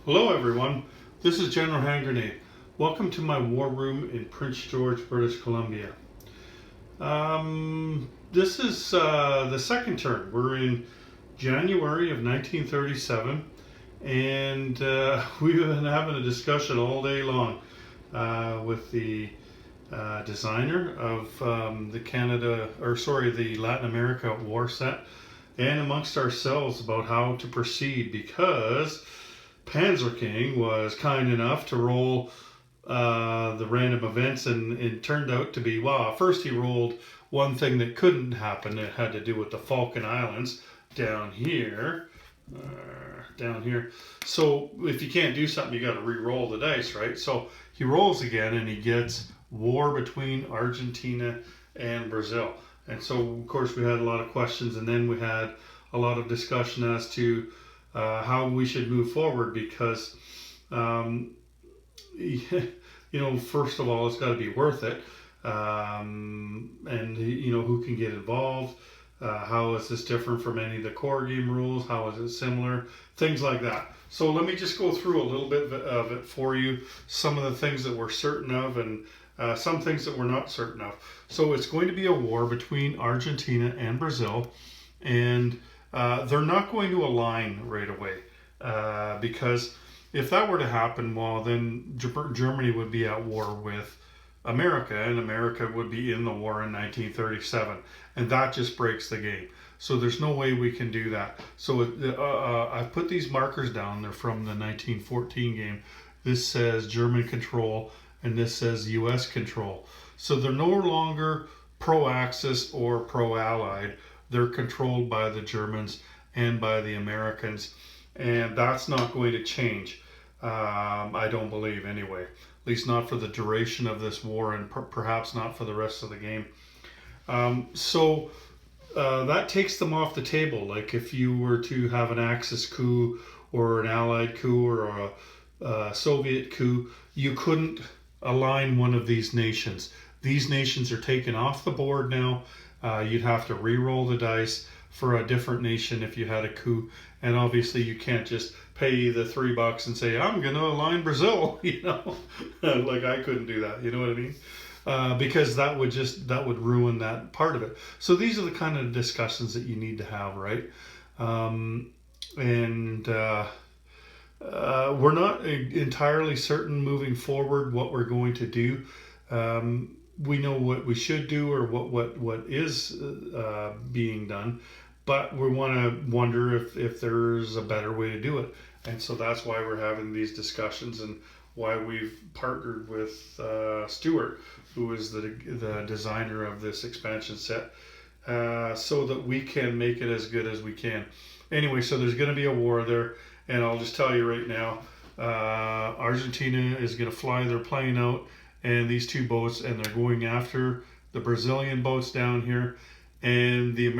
Hello everyone, this is General Hand Grenade. Welcome to my war room in Prince George, British Columbia. This is the second turn. We're in January of 1937 and we've been having a discussion all day long with the designer of the Latin America war set and amongst ourselves about how to proceed because Panzer King was kind enough to roll the random events, and it turned out to be, well, first he rolled one thing that couldn't happen. It had to do with the Falkland Islands down here. So if you can't do something, you got to re-roll the dice, right? So he rolls again, and he gets war between Argentina and Brazil. And so, of course, we had a lot of questions, and then we had a lot of discussion as to how we should move forward because, first of all, it's got to be worth it. And, who can get involved? How is this different from any of the core game rules? How is it similar? Things like that. So let me just go through a little bit of it for you. Some of the things that we're certain of and some things that we're not certain of. So it's going to be a war between Argentina and Brazil, and they're not going to align right away because if that were to happen, well, then Germany would be at war with America, and America would be in the war in 1937, and that just breaks the game. So there's no way we can do that. So I've put these markers down. They're from the 1914 game. This says German control, and this says U.S. control. So they're no longer pro-Axis or pro-Allied. They're controlled by the Germans and by the Americans, and that's not going to change. I don't believe, anyway. At least not for the duration of this war, and perhaps not for the rest of the game. So that takes them off the table. Like if you were to have an Axis coup or an Allied coup or a Soviet coup, you couldn't align one of these nations. These nations are taken off the board now. You'd have to re-roll the dice for a different nation if you had a coup, and obviously you can't just pay the $3 and say I'm going to align Brazil. Like I couldn't do that. You know what I mean? Because that would ruin that part of it. So these are the kind of discussions that you need to have, right? We're not entirely certain moving forward what we're going to do. We know what we should do or what is being done, but we want to wonder if there's a better way to do it. And so that's why we're having these discussions and why we've partnered with Stuart, who is the designer of this expansion set, so that we can make it as good as we can. Anyway, so there's going to be a war there, and I'll just tell you right now, Argentina is going to fly their plane out and these two boats, and they're going after the Brazilian boats down here, and the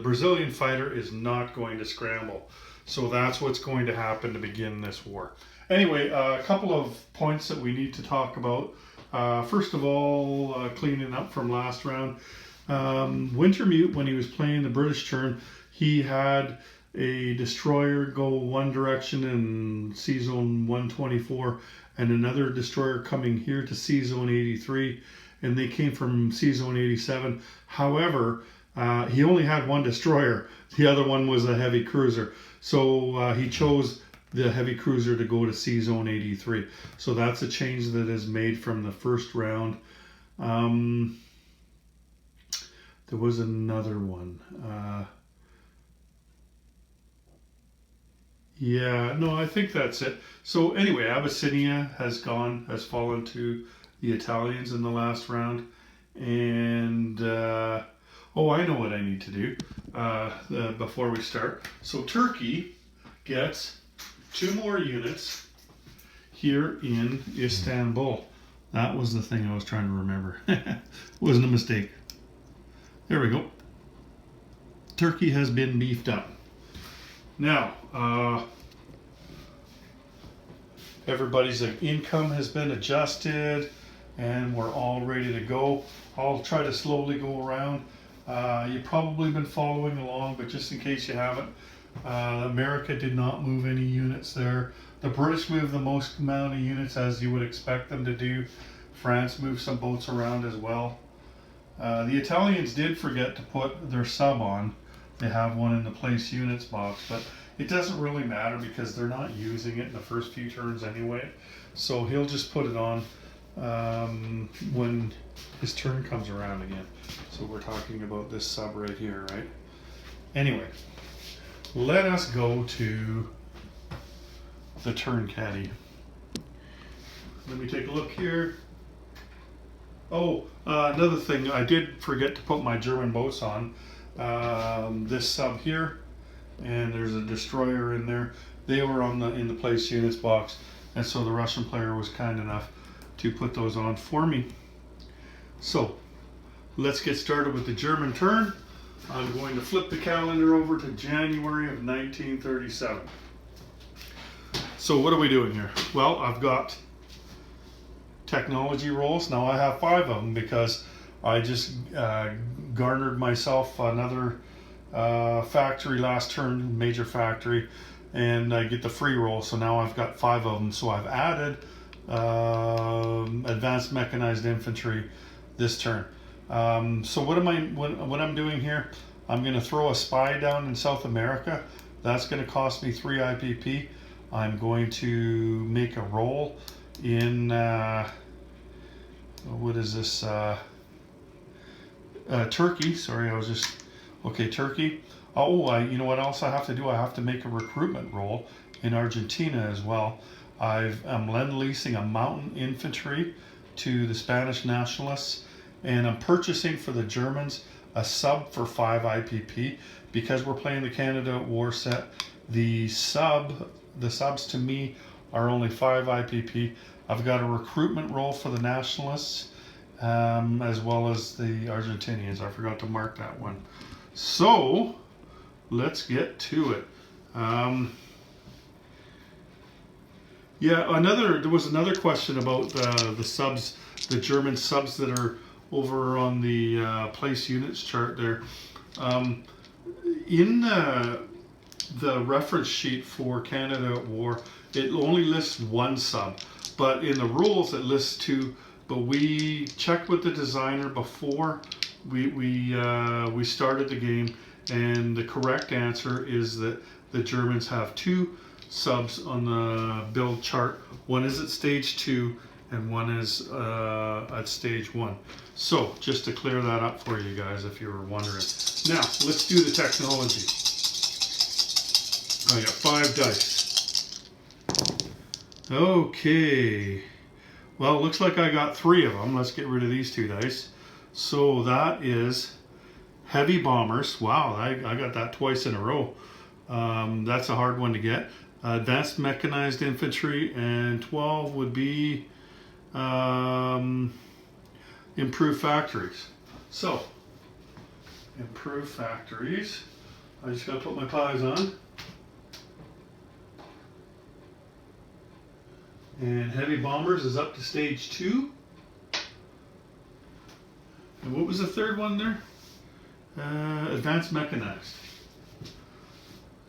Brazilian fighter is not going to scramble. So that's what's going to happen to begin this war. Anyway, a couple of points that we need to talk about. First of all, cleaning up from last round. Wintermute, when he was playing the British turn, he had a destroyer go one direction in C-Zone 124 and another destroyer coming here to C-Zone 83, and they came from C-Zone 87. However, he only had one destroyer. The other one was a heavy cruiser. So he chose the heavy cruiser to go to C-Zone 83. So that's a change that is made from the first round. There was another one. I think that's it. So anyway, Abyssinia has fallen to the Italians in the last round. And, I know what I need to do before we start. So Turkey gets 2 more units here in Istanbul. That was the thing I was trying to remember. It wasn't a mistake. There we go. Turkey has been beefed up. Now, everybody's income has been adjusted and we're all ready to go. I'll try to slowly go around. You've probably been following along, but just in case you haven't, America did not move any units there. The British moved the most amount of units, as you would expect them to do. France moved some boats around as well. The Italians did forget to put their sub on. They have one in the place units box, but it doesn't really matter because they're not using it in the first few turns anyway. So he'll just put it on when his turn comes around again. So we're talking about this sub right here, right? Anyway, let us go to the turn caddy. Let me take a look here. Oh, another thing, I did forget to put my German boats on. This sub here, and there's a destroyer in there. They were on in the place units box, and so the Russian player was kind enough to put those on for me. So let's get started with the German turn. I'm going to flip the calendar over to January of 1937. So what are we doing here? Well, I've got technology rolls. Now I have 5 of them because I just garnered myself another factory last turn, major factory, and I get the free roll. So now I've got 5 of them. So I've added advanced mechanized infantry this turn. So what I'm doing here, I'm going to throw a spy down in South America. That's going to cost me 3 IPP. I'm going to make a roll in what is this, Turkey. Sorry, Turkey. Oh, you know what else I have to do? I have to make a recruitment roll in Argentina as well. I'm lend-leasing a mountain infantry to the Spanish nationalists, and I'm purchasing for the Germans a sub for 5 IPP. Because we're playing the Canada at War set, the subs to me are only 5 IPP. I've got a recruitment roll for the nationalists, as well as the Argentinians. I forgot to mark that one. So let's get to it. There was another question about the subs, the German subs that are over on the place units chart there. In the reference sheet for Canada at War, it only lists 1 sub, but in the rules it lists 2. But we checked with the designer before we started the game, and the correct answer is that the Germans have 2 subs on the build chart. One is at stage 2 and one is at stage 1. So just to clear that up for you guys if you were wondering. Now let's do the technology. I got 5 dice. Okay. Well, it looks like I got 3 of them. Let's get rid of these 2 dice. So that is heavy bombers. Wow, I got that twice in a row. That's a hard one to get. Advanced mechanized infantry, and 12 would be improved factories. So, improved factories. I just got to put my pies on. And heavy bombers is up to stage 2. And what was the third one there? Advanced mechanized.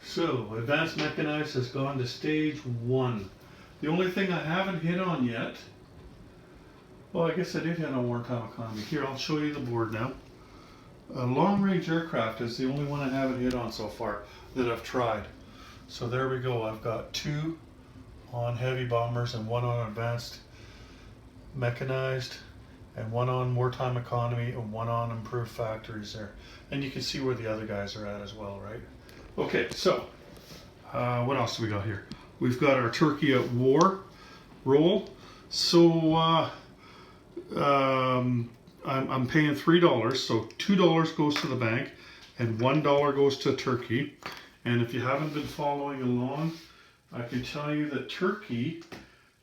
So, advanced mechanized has gone to stage 1. The only thing I haven't hit on yet, well, I guess I did hit on wartime economy. Here, I'll show you the board now. Long-range aircraft is the only one I haven't hit on so far that I've tried. So there we go. I've got 2 on heavy bombers and 1 on advanced mechanized and 1 on wartime economy and 1 on improved factories there. And you can see where the other guys are at as well, right? Okay, so what else do we got here? We've got our Turkey at War roll. So I'm paying $3, so $2 goes to the bank and $1 goes to Turkey. And if you haven't been following along, I can tell you that Turkey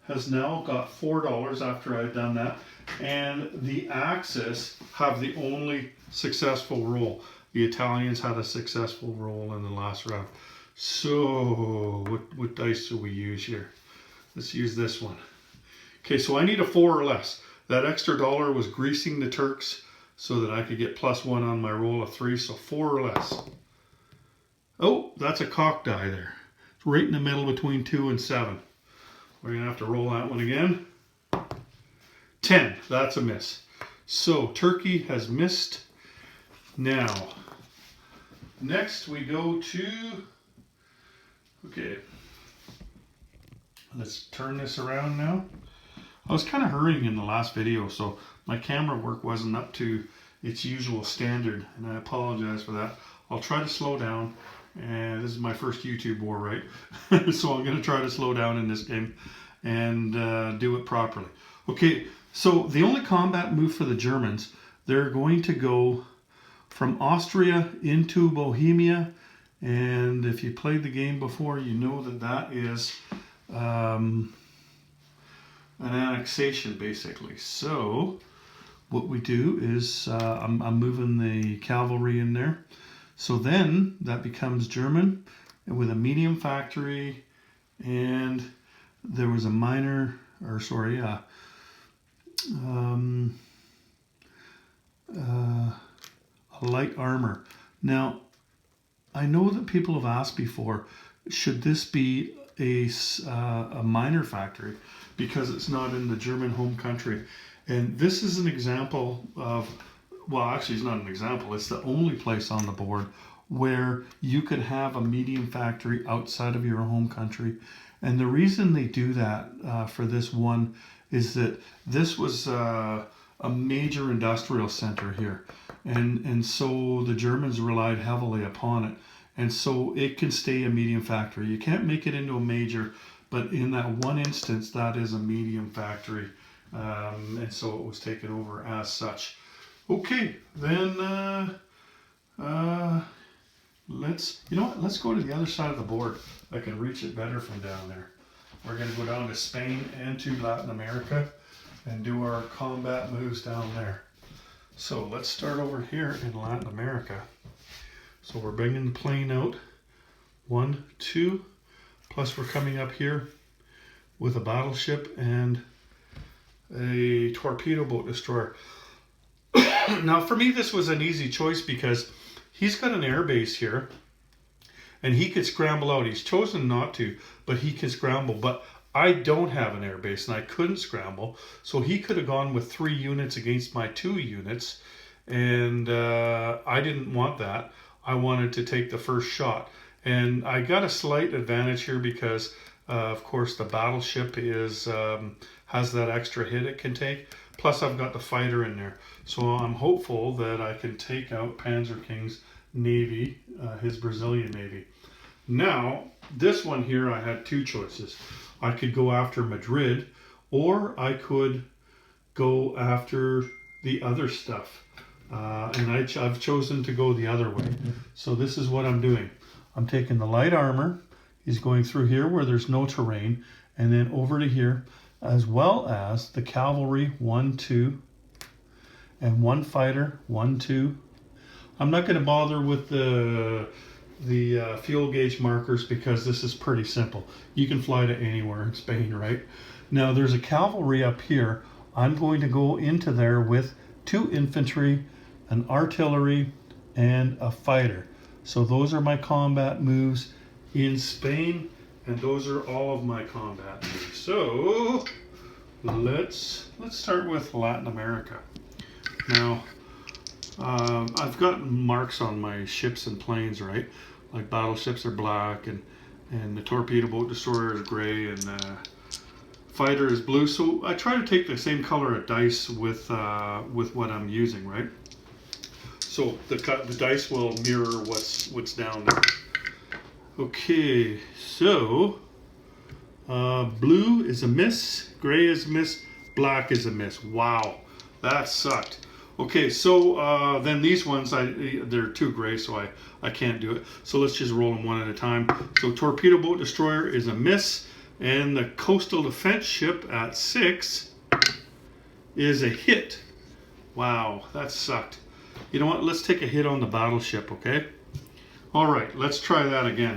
has now got $4 after I've done that, and the Axis have the only successful roll. The Italians had a successful roll in the last round. So what dice do we use here? Let's use this one. Okay, so I need a 4 or less. That extra $1 was greasing the Turks so that I could get +1 on my roll of 3, so 4 or less. Oh, that's a cock die there. It's right in the middle between 2 and 7. We're going to have to roll that one again. 10, that's a miss. So turkey has missed. Now, next we go to, okay, let's turn this around now. I was kind of hurrying in the last video, so my camera work wasn't up to its usual standard, and I apologize for that. I'll try to slow down, and this is my first YouTube war, right? So I'm going to try to slow down in this game and do it properly. Okay, so the only combat move for the Germans, they're going to go from Austria into Bohemia, and if you played the game before, you know that that is an annexation, basically. So what we do is I'm moving the cavalry in there. So then that becomes German with a medium factory, and there was a minor, or sorry, light armor. Now, I know that people have asked before, should this be a minor factory because it's not in the German home country? And this is an example of, well, actually it's not an example, it's the only place on the board where you could have a medium factory outside of your home country. And the reason they do that for this one is that this was a major industrial center here. And so the Germans relied heavily upon it. And so it can stay a medium factory. You can't make it into a major, but in that one instance, that is a medium factory. And so it was taken over as such. Okay, then let's go to the other side of the board. I can reach it better from down there. We're going to go down to Spain and to Latin America and do our combat moves down there. So let's start over here in Latin America. So we're bringing the plane out, 1, 2, plus we're coming up here with a battleship and a torpedo boat destroyer. Now for me this was an easy choice because he's got an air base here and he could scramble out. He's chosen not to, but he can scramble. But I don't have an air base and I couldn't scramble, so he could have gone with 3 units against my 2 units, and I didn't want that. I wanted to take the first shot, and I got a slight advantage here because of course the battleship is has that extra hit it can take, plus I've got the fighter in there, so I'm hopeful that I can take out Panzer King's navy, his Brazilian navy. Now this one here, I had 2 choices. I could go after Madrid, or I could go after the other stuff. And I've chosen to go the other way. So this is what I'm doing. I'm taking the light armor. He's going through here where there's no terrain, and then over to here, as well as the cavalry, 1, 2, and 1 fighter, 1, 2. I'm not going to bother with the fuel gauge markers because this is pretty simple. You can fly to anywhere in Spain, right? Now there's a cavalry up here. I'm going to go into there with 2 infantry, an artillery, and a fighter. So those are my combat moves in Spain, and those are all of my combat moves. So let's start with Latin America. Now I've got marks on my ships and planes, right? Like battleships are black, and the torpedo boat destroyer is gray, and fighter is blue. So I try to take the same color of dice with what I'm using, right? So the dice will mirror what's down there. Okay, so blue is a miss, gray is a miss, black is a miss. Wow, that sucked. Okay, so then these ones, they're too gray, so I can't do it. So let's just roll them one at a time. So torpedo boat destroyer is a miss, and the coastal defense ship at 6 is a hit. Wow, that sucked. You know what? Let's take a hit on the battleship, okay? All right, let's try that again.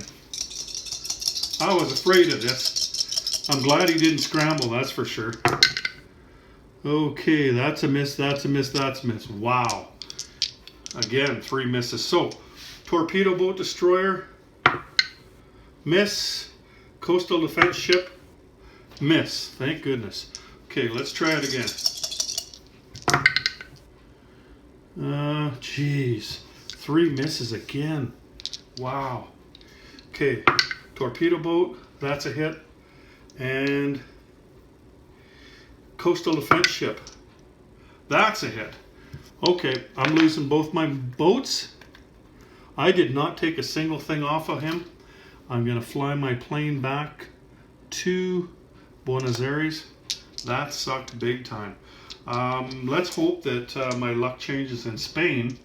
I was afraid of this. I'm glad he didn't scramble, that's for sure. Okay, that's a miss, that's a miss, that's a miss. Wow. Again, 3 misses. So, torpedo boat destroyer miss. Coastal defense ship, miss. Thank goodness. Okay, let's try it again. Geez. 3 misses again. Wow. Okay, torpedo boat, that's a hit. And coastal defense ship, that's a hit. Okay, I'm losing both my boats. I did not take a single thing off of him. I'm going to fly my plane back to Buenos Aires. That sucked big time. Let's hope that my luck changes in Spain.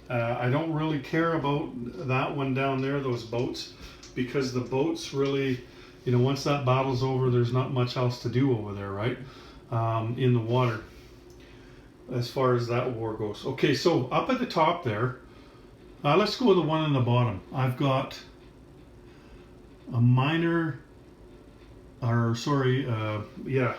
I don't really care about that one down there, those boats, because the boats really, you know, once that battle's over, there's not much else to do over there, right? In the water, as far as that war goes. Okay, so up at the top there, let's go with the one on the bottom. I've got a minor, or sorry, yeah.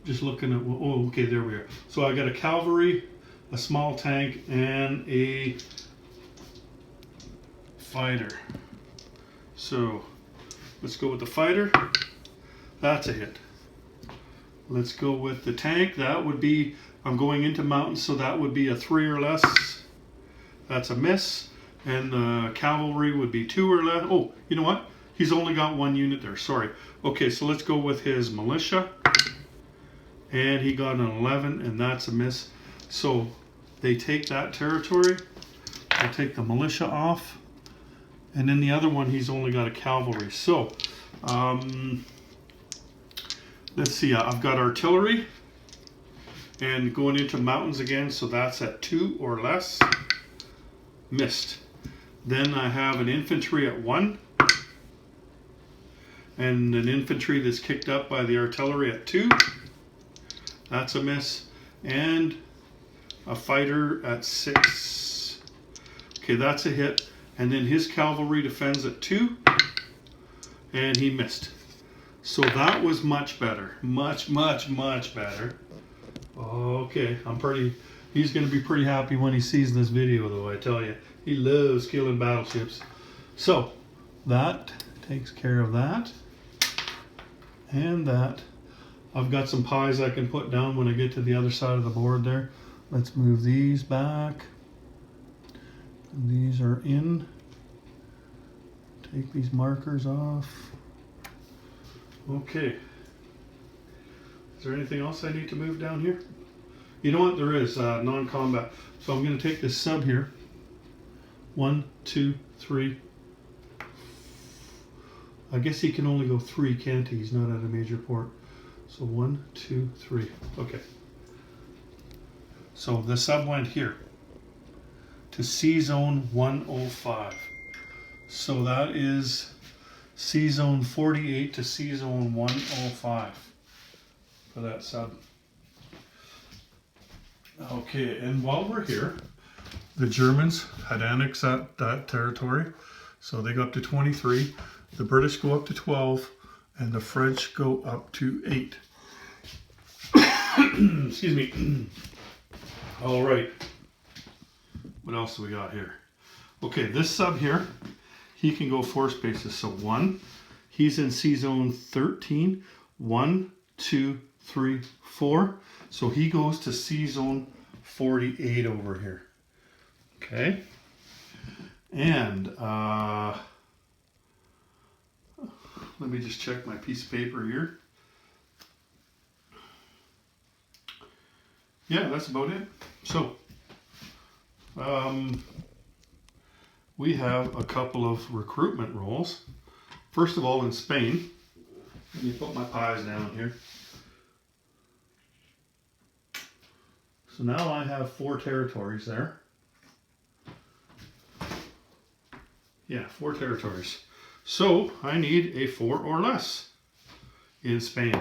Just looking at, oh, okay, there we are. So I got a cavalry, a small tank, and a fighter. So let's go with the fighter. That's a hit. Let's go with the tank. That would be, I'm going into mountains, so that would be a 3 or less. That's a miss. And the cavalry would be 2 or less. Oh, you know what? He's only got 1 unit there. Sorry. Okay, so let's go with his militia. And he got an 11, and that's a miss. So they take that territory. I'll take the militia off. And then the other one, he's only got a cavalry. So, let's see. I've got artillery. And going into mountains again, so that's at 2 or less. Missed. Then I have an infantry at 1. And an infantry that's kicked up by the artillery at 2. That's a miss. And a fighter at 6. Okay, that's a hit. And then his cavalry defends at 2. And he missed. So that was much better. Much, much, much better. Okay, he's going to be pretty happy when he sees this video, though, I tell you. He loves killing battleships. So that takes care of that. And that. I've got some pies I can put down when I get to the other side of the board there. Let's move these back. These are in. Take these markers off. Okay. Is there anything else I need to move down here? You know what? There is non-combat. So I'm going to take this sub here. 1, 2, 3. I guess he can only go 3, can't he? He's not at a major port. So 1, 2, 3. Okay. So the sub went here to C zone 105. So that is C zone 48 to C zone 105 for that sub. Okay, and while we're here, the Germans had annexed that territory. So they go up to 23. The British go up to 12. And the French go up to 8. Excuse me. All right. What else do we got here? Okay, this sub here, he can go 4 spaces. So 1, he's in C zone 13. 1, 2, 3, 4. So he goes to C zone 48 over here. Okay. And let me just check my piece of paper here. Yeah, that's about it. So, we have a couple of recruitment roles. First of all, in Spain, let me put my pies down here. So now I have 4 territories there. Yeah, 4 territories. So I need a 4 or less in Spain.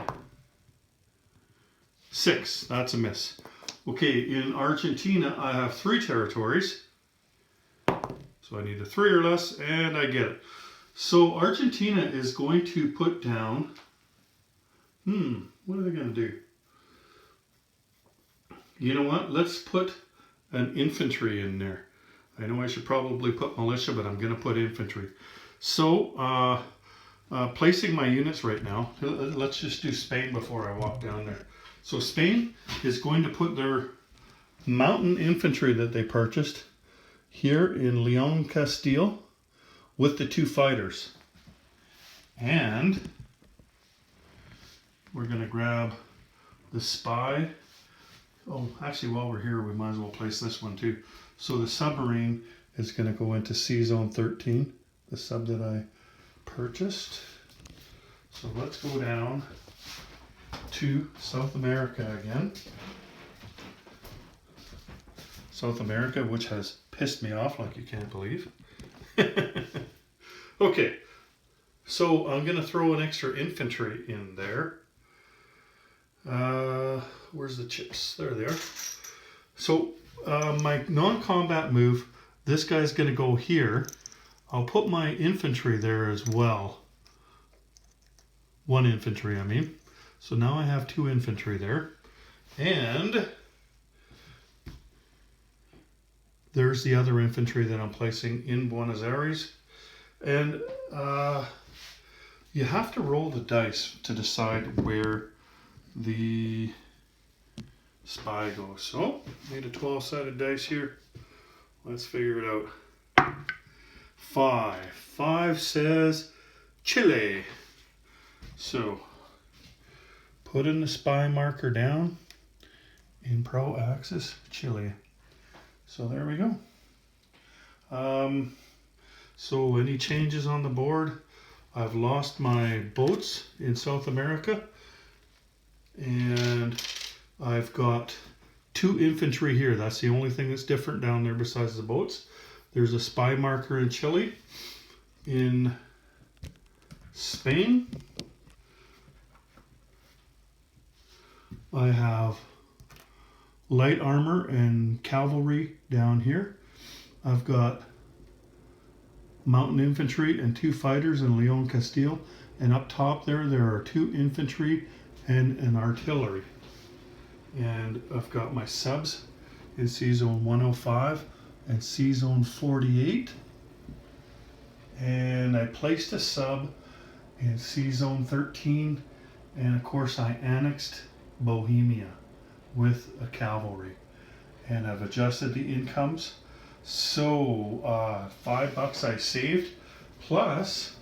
6, that's a miss. Okay, in Argentina I have 3 territories. So I need a 3 or less, and I get it. So Argentina is going to put down, what are they going to do? You know what? Let's put an infantry in there. I know I should probably put militia, but I'm going to put infantry. So, placing my units right now, let's just do Spain before I walk down there. So Spain is going to put their mountain infantry that they purchased here in Leon Castile with the 2 fighters. And we're going to grab the spy. Oh, actually, while we're here, we might as well place this one too. So the submarine is going to go into Sea Zone 13, the sub that I purchased. So let's go down to South America again. South America, which has pissed me off like you can't believe. Okay, so I'm going to throw an extra infantry in there. Where's the chips? There they are. So my non-combat move, this guy's going to go here. I'll put my infantry there as well. 1 infantry, I mean. So now I have 2 infantry there. And there's the other infantry that I'm placing in Buenos Aires. And you have to roll the dice to decide where the spy goes. So, need a 12-sided dice here. Let's figure it out. 5. 5 says Chile. So, putting the spy marker down in pro-axis Chile. So there we go. So any changes on the board? I've lost my boats in South America. And I've got 2 infantry here. That's the only thing that's different down there besides the boats. There's a spy marker in Chile. In Spain, I have light armor and cavalry down here. I've got mountain infantry and 2 fighters in Leon Castile. And up top there are 2 infantry and an artillery. And I've got my subs in Sea Zone 105 and Sea Zone 48. And I placed a sub in Sea Zone 13. And of course I annexed Bohemia with a cavalry. And I've adjusted the incomes. So $5 I saved. Plus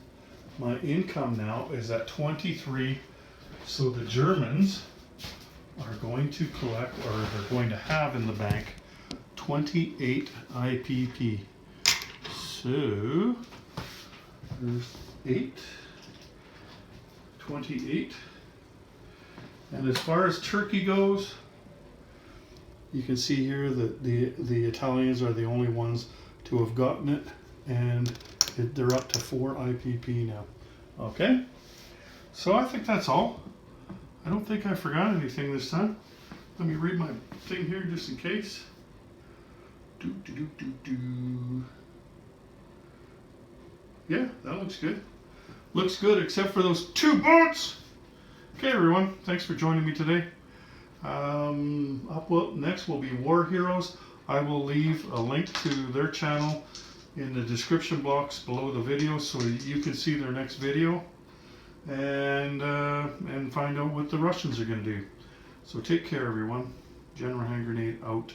my income now is at 23. So the Germans are going to collect, or they're going to have in the bank, 28 IPP. So there's 28. And as far as Turkey goes, you can see here that the Italians are the only ones to have gotten it, and they're up to 4 IPP now. Okay, so I think that's all. I don't think I forgot anything this time. Let me read my thing here just in case. Yeah, that looks good. Looks good except for those 2 boats. Okay, everyone, thanks for joining me today. Next will be War Heroes. I will leave a link to their channel in the description box below the video so you can see their next video and find out what the Russians are going to do. So take care, everyone. General Hand Grenade out.